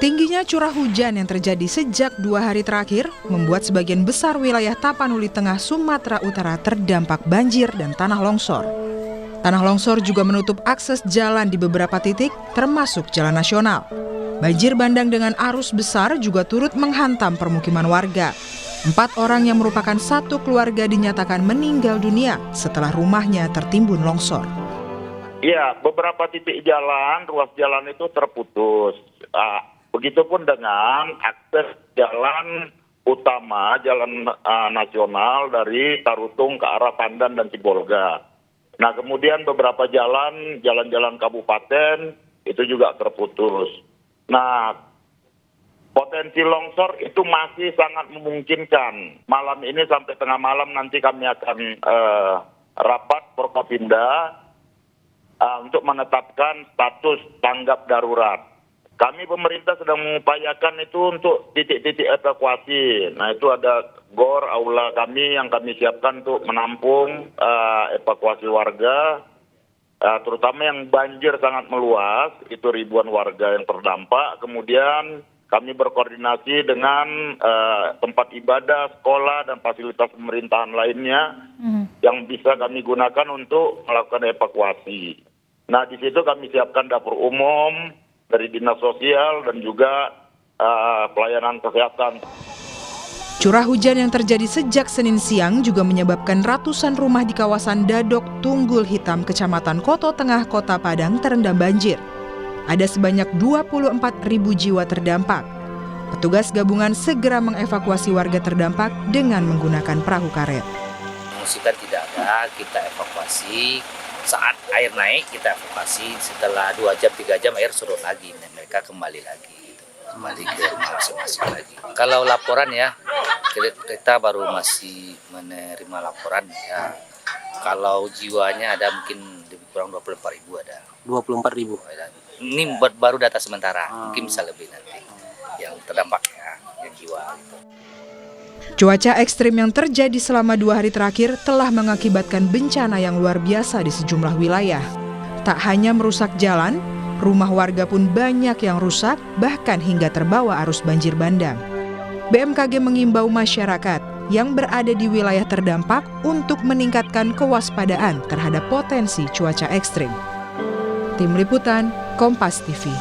Tingginya curah hujan yang terjadi sejak 2 hari terakhir membuat sebagian besar wilayah Tapanuli Tengah Sumatera Utara terdampak banjir dan tanah longsor. Tanah longsor juga menutup akses jalan di beberapa titik, termasuk jalan nasional. Banjir bandang dengan arus besar juga turut menghantam permukiman warga. 4 orang yang merupakan satu keluarga dinyatakan meninggal dunia setelah rumahnya tertimbun longsor. Ya, beberapa titik jalan, ruas jalan itu terputus. Begitupun dengan akses jalan utama, jalan nasional dari Tarutung ke arah Pandan dan Sibolga. Nah, kemudian beberapa jalan-jalan kabupaten itu juga terputus. Nah, potensi longsor itu masih sangat memungkinkan. Malam ini sampai tengah malam nanti kami akan rapat Forkopimda untuk menetapkan status tanggap darurat. Kami pemerintah sedang mengupayakan itu untuk titik-titik evakuasi. Nah, itu ada GOR, aula kami yang kami siapkan untuk menampung evakuasi warga, terutama yang banjir sangat meluas, itu ribuan warga yang terdampak. Kemudian kami berkoordinasi dengan tempat ibadah, sekolah, dan fasilitas pemerintahan lainnya yang bisa kami gunakan untuk melakukan evakuasi. Nah, di situ kami siapkan dapur umum dari Dinas Sosial dan juga pelayanan kesehatan. Curah hujan yang terjadi sejak Senin siang juga menyebabkan ratusan rumah di kawasan Dadok, Tunggul Hitam, Kecamatan Koto Tengah, Kota Padang terendam banjir. Ada sebanyak 24.000 jiwa terdampak. Petugas gabungan segera mengevakuasi warga terdampak dengan menggunakan perahu karet. Musikan tidak ada, kita evakuasi. Saat air naik kita evakuasi, setelah 2 jam 3 jam air surut lagi, dan mereka kembali ke rumah masing-masing lagi. Kalau laporan ya, kita baru masih menerima laporan ya. Kalau jiwanya ada mungkin lebih kurang 24.000 ada. 24.000. Ini baru data sementara, mungkin bisa lebih nanti yang terdampak ya, yang jiwa. Cuaca ekstrim yang terjadi selama 2 hari terakhir telah mengakibatkan bencana yang luar biasa di sejumlah wilayah. Tak hanya merusak jalan, rumah warga pun banyak yang rusak, bahkan hingga terbawa arus banjir bandang. BMKG mengimbau masyarakat yang berada di wilayah terdampak untuk meningkatkan kewaspadaan terhadap potensi cuaca ekstrim. Tim Liputan, Kompas TV.